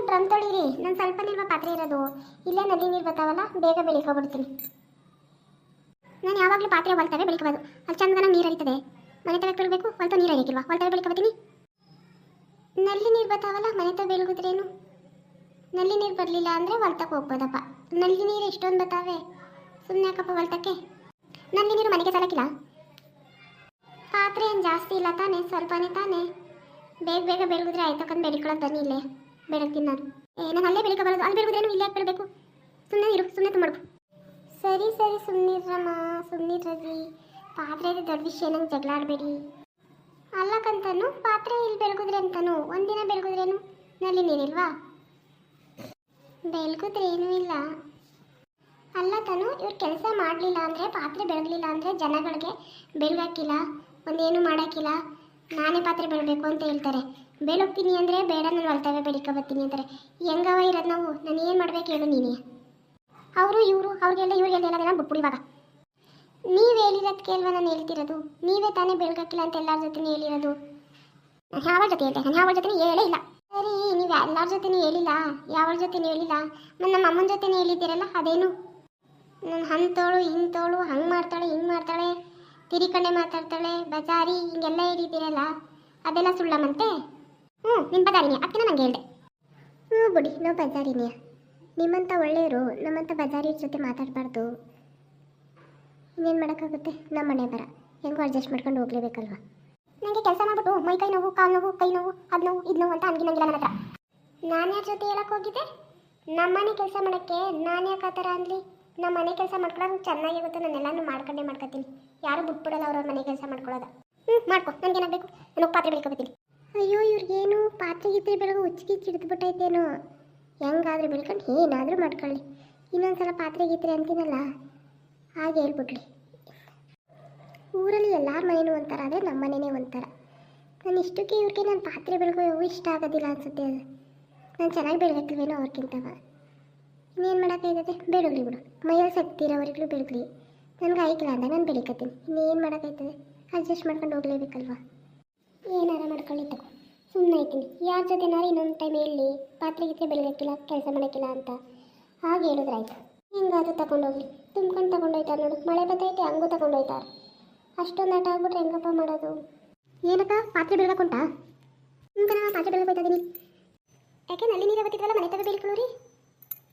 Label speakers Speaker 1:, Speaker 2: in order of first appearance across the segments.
Speaker 1: Drum ತೊಳಿರಿ, ನಾನು ಸ್ವಲ್ಪ ನಿಲ್ವ ಪಾತ್ರೆ ಇರೋದು. ಇಲ್ಲೇ ನದಿ ನೀರು ಬರ್ತಾವಲ್ಲ, ಬೇಗ ಬೆಳಿಕೊಬಿಡ್ತೀನಿ. ನಾನು ಯಾವಾಗಲೂ ಪಾತ್ರೆ ಹೊಲ್ತವೆ ಬೆಳಿಕೋಬೋದು. ಅಲ್ಲಿ ಚಂದನ ನೀರು ಹರಿತದೆ. ಮನೆ ತಗ ಬೆಳಬೇಕು, ಹೊಲ್ತ ನೀರು ಹರಿಯಕ್ಕಿಲ್ವಾ? ಹೊಲ್ತವೆ ಬೆಳಿಕೊಬತ್ತೀನಿ. ನಲ್ಲಿ ನೀರು ಬರ್ತಾವಲ್ಲ, ಮನೆ ತಗ ಬೆಳಗುದ್ರೇನು? ನಲ್ಲಿ ನೀರು ಬರಲಿಲ್ಲ ಅಂದರೆ ಹೊಲ್ತಕ್ಕೆ ಹೋಗ್ಬೋದಪ್ಪ. ನಲ್ಲಿ ನೀರು ಎಷ್ಟೊಂದು ಬರ್ತಾವೆ, ಸುಮ್ಮನೆ ಯಾಕಪ್ಪ ಹೊಲ್ತಕ್ಕೆ? ನಲ್ಲಿ ನೀರು ಮನೆಗೆ ಸಾಲಕ್ಕಿಲ್ಲ. ಪಾತ್ರೆ ಏನು ಜಾಸ್ತಿ ಇಲ್ಲ ತಾನೇ, ಸ್ವಲ್ಪನೇ ತಾನೇ. ಬೇಗ ಬೇಗ ಬೆಳಗುದ್ರೆ ಆಯ್ತಕ್ಕಂದು ಬೆಳಿಕೊಳ್ಳೋದು ಬನ್ನಿ ಇಲ್ಲೇ ಬೆಳಗ್ತೀನಿ ನಾನು. ನಾನು ಅಲ್ಲೇ ಬೆಳಿಕೋಬಾರದು, ಅಲ್ಲಿ ಬೆಳಗುದ್ರೇನು ಇಲ್ಲೇ ಯಾಕೆ ಬೆಳಬೇಕು? ಸುಮ್ಮನೆ ಇರು, ಸುಮ್ಮನೆ ತುಂಬ ಸರಿ ಸರಿ ಸುಮ್ಮನಿರಮ್ಮ, ಸುಮ್ಮನಿರ್ರಿ. ಪಾತ್ರೆ ಇದೆ ದೊಡ್ಡ ವಿಷಯ, ನಂಗೆ ಜಗಳ ಆಡಬೇಡಿ. ಅಲ್ಲಕ್ಕಂತನು ಪಾತ್ರೆ ಇಲ್ಲಿ ಬೆಳಗುದ್ರೆ ಅಂತನು ಒಂದಿನ ಬೆಳಗುದ್ರೇನು? ನಲ್ಲಿ ನೀರಿಲ್ವಾ? ಬೆಳಗುದ್ರೆ ಏನೂ ಇಲ್ಲ. ಅಲ್ಲ ತನು, ಇವ್ರು ಕೆಲಸ ಮಾಡಲಿಲ್ಲ ಅಂದರೆ, ಪಾತ್ರೆ ಬೆಳಗಲಿಲ್ಲ ಅಂದರೆ ಜನಗಳಿಗೆ ಬೆಳಗಾಕಿಲ್ಲ, ಒಂದೇನು ಮಾಡೋಕ್ಕಿಲ್ಲ, ನಾನೇ ಪಾತ್ರೆ ಬೆಳಬೇಕು ಅಂತ ಹೇಳ್ತಾರೆ. ಬೆಳಗ್ತೀನಿ ಅಂದರೆ ಬೇಡ, ನಾನು ಹೊಲ್ತವೆ ಬೆಳಿಕೊಬತ್ತೀನಿ ಅಂತಾರೆ. ಹೆಂಗವ ಇರೋದು ನಾವು? ನಾನು ಏನು ಮಾಡ್ಬೇಕು ಹೇಳು ನೀನೇ? ಅವರು ಇವರು ಅವ್ರಿಗೆಲ್ಲ ಇವ್ರಿಗೆಲ್ಲ ಎಲ್ಲ ಬಿಟ್ಬಿಡಿ. ಇವಾಗ ನೀವು ಹೇಳಿರೋದಕ್ಕೆ ಅಲ್ವಾ ನಾನು ಹೇಳ್ತಿರೋದು? ನೀವೇ ತಾನೇ ಬೆಳಗಾಕಿಲ್ಲ ಅಂತ ಎಲ್ಲರ ಜೊತೆ ಹೇಳಿರೋದು. ಯಾವ ಜೊತೆ ಹೇಳ್ತೆ? ನಾನು ಯಾವ ಜೊತೆ ಹೇಳೇ ಇಲ್ಲ. ಸರಿ, ನೀವು ಎಲ್ಲರ ಜೊತೆನೂ ಹೇಳಿಲ್ಲ, ಯಾವ ಜೊತೆನೂ ಹೇಳಿಲ್ಲ, ನಮ್ಮ ಅಮ್ಮನ ಜೊತೆನೇ ಹೇಳಿದ್ದೀರಲ್ಲ, ಅದೇನು? ನಾನು ಹಂತೋಳು ಹಿಂತೋಳು, ಹಂಗೆ ಮಾಡ್ತಾಳೆ ಹಿಂಗೆ ಮಾಡ್ತಾಳೆ, ತಿರಿಕಂಡೆ ಮಾತಾಡ್ತಾಳೆ, ಬಜಾರಿ ಹಿಂಗೆಲ್ಲ ಹೇಳಿದ್ದೀರಲ್ಲ, ಅದೆಲ್ಲ ಸುಳ್ಳಮ್ಮಂತೆ? ನಿನ್ನ ಬಜಾರಿನೇ, ಅದಕ್ಕೆ ನಂಗೆ ಹೇಳಿದೆ. ಬಿಡಿ, ನಾವು ಬಜಾರಿನೇ. ನಿಮ್ಮಂಥ ಒಳ್ಳೆಯವರು ನಮ್ಮಂಥ ಬಜಾರಿ ಜೊತೆ ಮಾತಾಡಬಾರ್ದು. ಇನ್ನೇನು ಮಾಡೋಕ್ಕಾಗುತ್ತೆ? ನಮ್ಮ ಮನೆ ಬರ ಹೆಂಗೋ ಅಡ್ಜಸ್ಟ್ ಮಾಡ್ಕೊಂಡು ಹೋಗ್ಲೇಬೇಕಲ್ವ? ನನಗೆ ಕೆಲಸ ಮಾಡ್ಬಿಟ್ಟು ಮೈ ಕೈ ನೋವು, ಕಾಲು ನೋವು, ಕೈ ನೋವು, ಅದು ನೋವು ಇದು ನೋವು ಅಂತ ಅನ್ಗಿನಂಗಿಲ್ಲ ನನ್ನ ಹತ್ರ. ನಾನು ಯಾರ ಜೊತೆ ಹೇಳಕ್ಕೆ ಹೋಗಿದ್ದೆ? ನಮ್ಮ ಮನೆ ಕೆಲಸ ಮಾಡೋಕ್ಕೆ ನಾನು ಯಾಕೆ ಆ ಥರ ಅನ್ಲಿ? ನಮ್ಮ ಮನೆ ಕೆಲಸ ಮಾಡ್ಕೊಳ್ಳೋದು ಚೆನ್ನಾಗಿರುತ್ತೆ, ನಾನೆಲ್ಲನೂ ಮಾಡ್ಕೊತೀನಿ. ಯಾರು ಬಿಟ್ಬಿಡಲ್ಲ ಅವ್ರವ್ರ ಮನೆ ಕೆಲಸ ಮಾಡ್ಕೊಳ್ಳೋದು. ಮಾಡ್ಕೊ, ನನಗೇನಾಗಬೇಕು? ನಾನು ಪಾತ್ರೆ ಬೆಳ್ಕೊಬತ್ತೀನಿ. ಅಯ್ಯೋ, ಇವ್ರಿಗೇನು ಪಾತ್ರೆ ಗೀತ್ರೆ ಬೆಳಗು ಹುಚ್ಚಿಗೆ ಹಿಡಿದ್ಬಿಟ್ಟೈತೇನೋ. ಹೆಂಗಾದ್ರೂ ಬೆಳ್ಕೊಂಡು ಏನಾದರೂ ಮಾಡ್ಕೊಳ್ಳಿ. ಇನ್ನೊಂದ್ಸಲ ಪಾತ್ರೆ ಗೀತ್ರೆ ಅಂತೀನಲ್ಲ, ಹಾಗೆ ಹೇಳ್ಬಿಟ್ಲಿ. ಊರಲ್ಲಿ ಎಲ್ಲರ ಮನೇನೂ ಒಂಥರ, ಆದರೆ ನಮ್ಮ ಮನೆಯೇ ಒಂಥರ. ನಾನು ಇಷ್ಟಕ್ಕೆ ಇವ್ರಿಗೆ ನಾನು ಪಾತ್ರೆ ಬೆಳಗೋ ಇಷ್ಟ ಆಗೋದಿಲ್ಲ ಅನಿಸುತ್ತೆ. ಅದು ನಾನು ಚೆನ್ನಾಗಿ ಬೆಳಗಕ್ಕಿಲ್ವೇನೋ ಅವ್ರಿಗಿಂತವ. ಇನ್ನೇನು ಮಾಡೋಕ್ಕಾಯ್ತದೆ? ಬೆಳಗ್ಲಿ ಬಿಡು, ಮೈಯಲ್ಲಿ ಸತ್ತಿರೋವರೆಗೂ ಬೆಳಗ್ಲಿ. ನನಗೆ ಆಯ್ಕಿಲ್ಲ ಅಂದ ನಾನು ಬೆಳಿಕತ್ತೀನಿ. ಇನ್ನೇನು ಮಾಡೋಕ್ಕಾಯ್ತದೆ? ಅಡ್ಜಸ್ಟ್ ಮಾಡ್ಕೊಂಡು ಹೋಗ್ಲೇಬೇಕಲ್ವ? ಏನಾರ ಮಾಡ್ಕೊಳ್ಳಿ ತಗೋ, ಸುಮ್ಮನೆ ಆಯ್ತೀನಿ. ಯಾರ ಜೊತೆನಾರು ಇನ್ನೊಂದು ಟೈಮ್ ಹೇಳಿ ಪಾತ್ರೆ ಗೀತ್ರೆ ಬೆಳಗಕ್ಕಿಲ್ಲ, ಕೆಲಸ ಮಾಡೋಕ್ಕಿಲ್ಲ ಅಂತ ಹಾಗೆ ಹೇಳಿದ್ರಾಯ್ತು. ಹಿಂಗಾದ್ರೂ ತಗೊಂಡೋಗ್ಲಿ. ತುಂಬ್ಕೊಂಡು ತಗೊಂಡೋಯ್ತಾರೆ ನೋಡು, ಮಳೆ ಬತ್ತೈತೆ ಹಂಗೂ ತಗೊಂಡೋಯ್ತಾರೆ. ಅಷ್ಟೊಂದು ಆಟ ಆಗ್ಬಿಟ್ರೆ ಹೆಂಗಪ್ಪ ಮಾಡೋದು? ಏನಕ್ಕ ಪಾತ್ರೆ ಬೆಳಗಕ್ಕುಂಟ? ಪಾತ್ರೆ ಬೆಳಗೋಯ್ತಾ ಇದ್ದೀನಿ. ಯಾಕೆ ನಲ್ಲಿ ನೀರೇ ಗೊತ್ತಿದ್ವಲ್ಲ, ಮನೆ ತಗ ಬೆಳ್ಕೊಳ್ಳೋರಿ.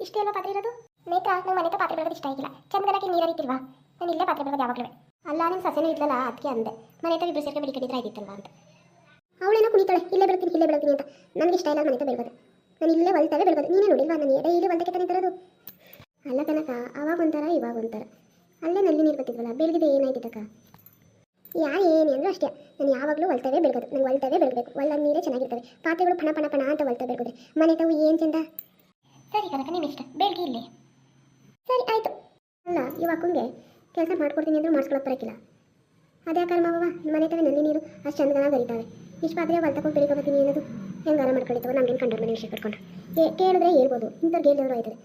Speaker 1: ಇಷ್ಟೇ ಅಲ್ವಾ ಪಾತ್ರೆ ಇರೋದು? ನೇತ್ರ, ನಾವು ಮನೆ ಪಾತ್ರೆ ಬೆಳಗೋದು ಇಷ್ಟ ಆಗಿಲ್ಲ. ಚಂದನಕ್ಕೆ ನೀರು ಹರಿತಿಲ್ವಾ? ನಾನು ಇಲ್ಲೇ ಪಾತ್ರೆ ಬೆಳಗೋದು ಯಾವಾಗಲೂ. ಅಲ್ಲ, ನಿಮ್ಮ ಸೊಸೆನೂ ಇದ್ಲಲ್ಲ, ಅದಕ್ಕೆ ಅಂದೆ ಮನೆ ತಗ ಇಬ್ಬರು ಸೇರ್ಕೊಂಡು ಬೆಳಿಕಟ್ಟಿದ್ರೆ ಆಯ್ತಿತ್ತಲ್ವಾ ಅಂತ. ಅವಳೇನೋ ಕುಣಿತಾಳೆ, ಇಲ್ಲೇ ಬೆಳಗ್ತೀನಿ ಅಂತ. ನನಗೆ ಇಷ್ಟ ಇಲ್ಲ ಮನೆ ತಗ ಬೆಳಗೋದು. ನಾನು ಇಲ್ಲೇ ಹೊಲ್ತವೆ ಬೆಳಗೋದು. ನೀನೇ ನೋಡಿಲ್ವಾ? ನಾನು ಡೈಲಿ ಹೊಲ್ತಕ್ಕೆ ತಾನೇ ತರೋದು. ಅಲ್ಲ ಕನಕ, ಅವಾಗ ಒಂಥರ ಇವಾಗ ಒಂಥರ. ಅಲ್ಲೇ ನಲ್ಲಿ ನೀರು ಗೊತ್ತಿದ್ವಲ್ಲ, ಬೆಳಗಿದೆ ಏನಾಯ್ತಕ್ಕ? ಏನು ಅಂದರೂ ಅಷ್ಟೇ, ನಾನು ಯಾವಾಗಲೂ ಹೊಲ್ತವೆ ಬೆಳಗೋದು. ನಂಗೆ ಹೊಲ್ತವೆ ಬೆಳಗಬೇಕು, ಹೊಲ್ದಾಗ ನೀರೇ ಚೆನ್ನಾಗಿರ್ತವೆ. ಪಾತ್ರೆಗಳು ಪಣ ಪಣ ಪಣ ಅಂತ ಹೊಲ್ತವೆ ಬೆಳಗೋದು. ಮನೆ ತಾವು ಏನು ಚಂದ. ಸರಿ ಕನಕ, ನಿಮ್ಮ ಇಷ್ಟ, ಬೆಳಗ್ಗೆ ಇಲ್ಲಿ. ಸರಿ ಆಯಿತು. ಅಲ್ಲ, ಇವಾಗಂಗೆ ಕೆಲಸ ಮಾಡ್ಕೊಡ್ತೀನಿ ಅಂದರೂ ಮಾಡಿಸ್ಕೊಳಕ್ಕೆ ಬರೋಕ್ಕಿಲ್ಲ. ಅದೇ ಕರ್ಮವ, ಮನೆ ತವೆ ನಲ್ಲಿ ನೀರು ಅಷ್ಟು ಚಂದನಾಗಿ ಬರೀತಾವೆ. ಇಷ್ಟು ಪಾತ್ರೆ ಹೊಲ್ತಕೊಂಡು ಬೆಳಿಕೊಬತ್ತೀನಿ ಅನ್ನೋದು ಹೆಂಗಾರ ಮಾಡ್ಕೊಳಿತಾವೆ. ನಮ್ಗೇನು ಕಂಡ್ರೆ ಮನೆ ವಿಷಯ ಕಟ್ಕೊಂಡ್ರೆ ಕೇಳಿದ್ರೆ ಹೇಳ್ಬೋದು, ಇಂಥವ್ರಿಗೆ ಹೇಳಿದ್ರು ಆಯ್ತದೆ.